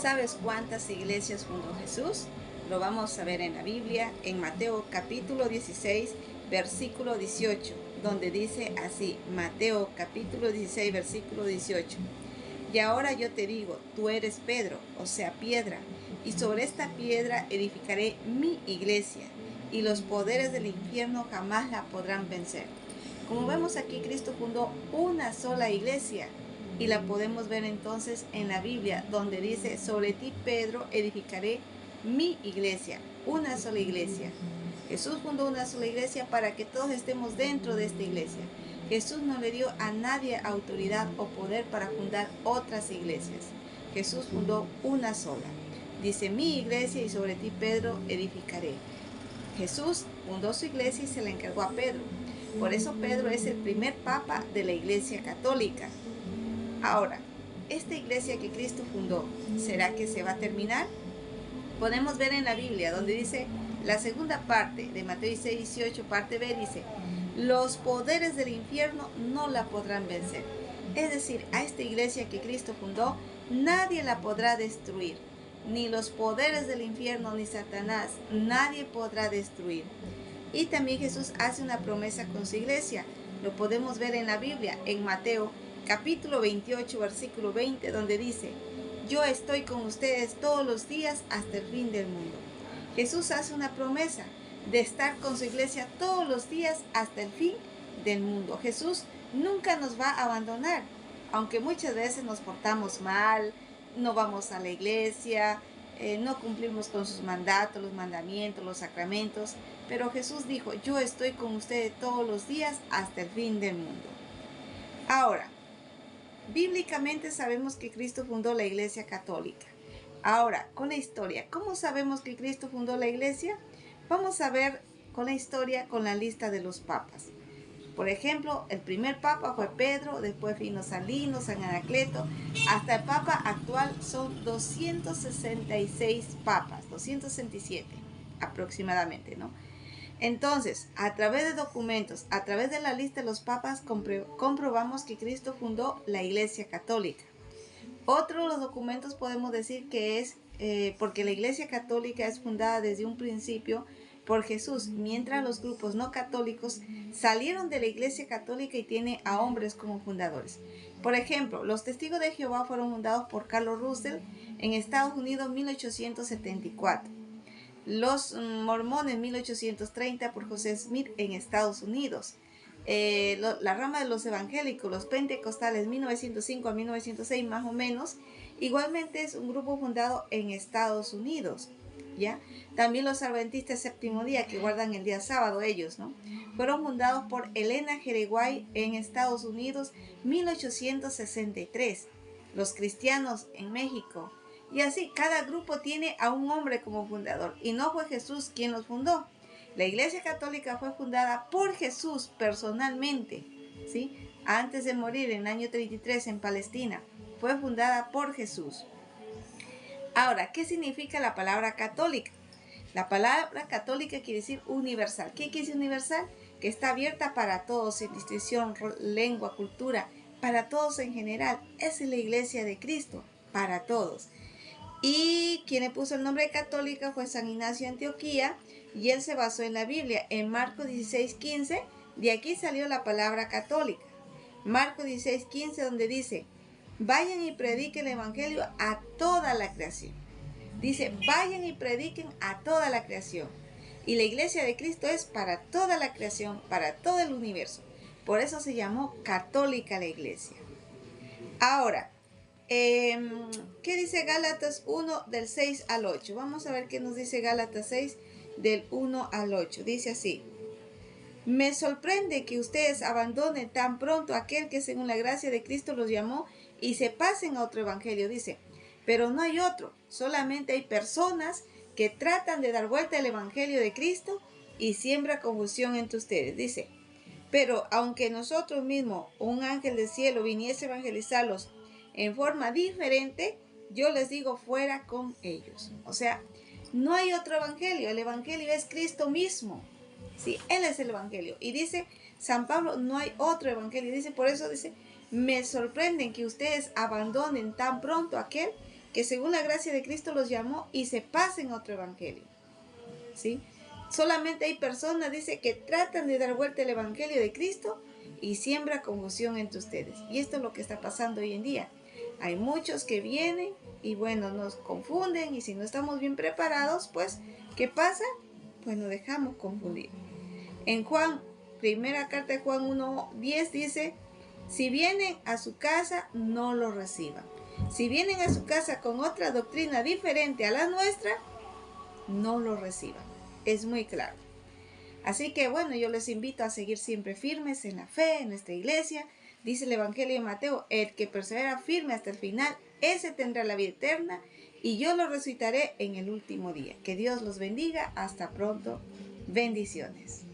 ¿Sabes cuántas iglesias fundó Jesús? Lo vamos a ver en la Biblia, en Mateo capítulo 16, versículo 18, donde dice así, Mateo capítulo 16, versículo 18. Y ahora yo te digo, tú eres Pedro, o sea, piedra, y sobre esta piedra edificaré mi iglesia, y los poderes del infierno jamás la podrán vencer. Como vemos aquí, Cristo fundó una sola iglesia, y la podemos ver entonces en la Biblia, donde dice, sobre ti, Pedro, edificaré mi iglesia, una sola iglesia. Jesús fundó una sola iglesia para que todos estemos dentro de esta iglesia. Jesús no le dio a nadie autoridad o poder para fundar otras iglesias. Jesús fundó una sola. Dice, mi iglesia y sobre ti, Pedro, edificaré. Jesús fundó su iglesia y se la encargó a Pedro. Por eso Pedro es el primer papa de la iglesia católica. Ahora, esta iglesia que Cristo fundó, ¿será que se va a terminar? Podemos ver en la Biblia donde dice la segunda parte de Mateo 6, 18, parte B, dice, los poderes del infierno no la podrán vencer. Es decir, a esta iglesia que Cristo fundó, nadie la podrá destruir. Ni los poderes del infierno ni Satanás, nadie podrá destruir. Y también Jesús hace una promesa con su iglesia. Lo podemos ver en la Biblia, en Mateo capítulo 28, versículo 20, donde dice, yo estoy con ustedes todos los días hasta el fin del mundo. Jesús hace una promesa de estar con su iglesia todos los días hasta el fin del mundo. Jesús nunca nos va a abandonar, aunque muchas veces nos portamos mal, no vamos a la iglesia, no cumplimos con sus mandatos, los mandamientos, los sacramentos, pero Jesús dijo, yo estoy con ustedes todos los días hasta el fin del mundo. Ahora, bíblicamente sabemos que Cristo fundó la Iglesia Católica. Ahora, con la historia, ¿cómo sabemos que Cristo fundó la Iglesia? Vamos a ver con la historia, con la lista de los papas. Por ejemplo, el primer papa fue Pedro, después vino San Lino, San Anacleto, hasta el papa actual son 266 papas, 267 aproximadamente, ¿no? Entonces, a través de documentos, a través de la lista de los papas, comprobamos que Cristo fundó la Iglesia Católica. Otro de los documentos podemos decir que es porque la Iglesia Católica es fundada desde un principio por Jesús, mientras los grupos no católicos salieron de la Iglesia Católica y tiene a hombres como fundadores. Por ejemplo, los Testigos de Jehová fueron fundados por Carlos Russell en Estados Unidos en 1874. Los mormones en 1830 por José Smith en Estados Unidos. La rama de los evangélicos, los pentecostales, 1905 a 1906 más o menos, igualmente es un grupo fundado en Estados Unidos, ¿ya? También los adventistas séptimo día, que guardan el día sábado ellos, ¿no? Fueron fundados por Elena G. White en Estados Unidos, 1863. Los cristianos en México. Y así, cada grupo tiene a un hombre como fundador. Y no fue Jesús quien los fundó. La Iglesia Católica fue fundada por Jesús personalmente, ¿sí? Antes de morir en el año 33 en Palestina. Fue fundada por Jesús. Ahora, ¿qué significa la palabra católica? La palabra católica quiere decir universal. ¿Qué quiere decir universal? Que está abierta para todos, sin distinción, lengua, cultura, para todos en general. Esa es la Iglesia de Cristo, para todos. Y quien le puso el nombre de católica fue San Ignacio de Antioquía, y él se basó en la Biblia, en Marcos 16:15, de aquí salió la palabra católica. Marcos 16:15, donde dice, vayan y prediquen el evangelio a toda la creación. Dice, vayan y prediquen a toda la creación. Y la Iglesia de Cristo es para toda la creación, para todo el universo. Por eso se llamó católica la Iglesia. Ahora, ¿qué dice Gálatas 1 del 6 al 8? Vamos a ver qué nos dice Gálatas 6 del 1 al 8. Dice así, me sorprende que ustedes abandonen tan pronto a aquel que según la gracia de Cristo los llamó y se pasen a otro evangelio. Dice, pero no hay otro, solamente hay personas que tratan de dar vuelta al evangelio de Cristo y siembra confusión entre ustedes. Dice, pero aunque nosotros mismos, un ángel del cielo, viniese a evangelizarlos en forma diferente, yo les digo, fuera con ellos. O sea, no hay otro evangelio. El evangelio es Cristo mismo. Sí, Él es el evangelio. Y dice San Pablo, no hay otro evangelio. Dice, por eso dice, me sorprenden que ustedes abandonen tan pronto aquel que según la gracia de Cristo los llamó y se pasen a otro evangelio. ¿Sí? Solamente hay personas, dice, que tratan de dar vuelta el evangelio de Cristo y siembra confusión entre ustedes. Y esto es lo que está pasando hoy en día. Hay muchos que vienen y bueno, nos confunden, y si no estamos bien preparados, pues, ¿qué pasa? Pues nos dejamos confundir. En Juan, primera carta de Juan 1:10 dice, si vienen a su casa, no lo reciban. Si vienen a su casa con otra doctrina diferente a la nuestra, no lo reciban. Es muy claro. Así que bueno, yo les invito a seguir siempre firmes en la fe, en nuestra iglesia. Dice el Evangelio de Mateo, el que persevera firme hasta el final, ese tendrá la vida eterna, y yo lo resucitaré en el último día. Que Dios los bendiga. Hasta pronto. Bendiciones.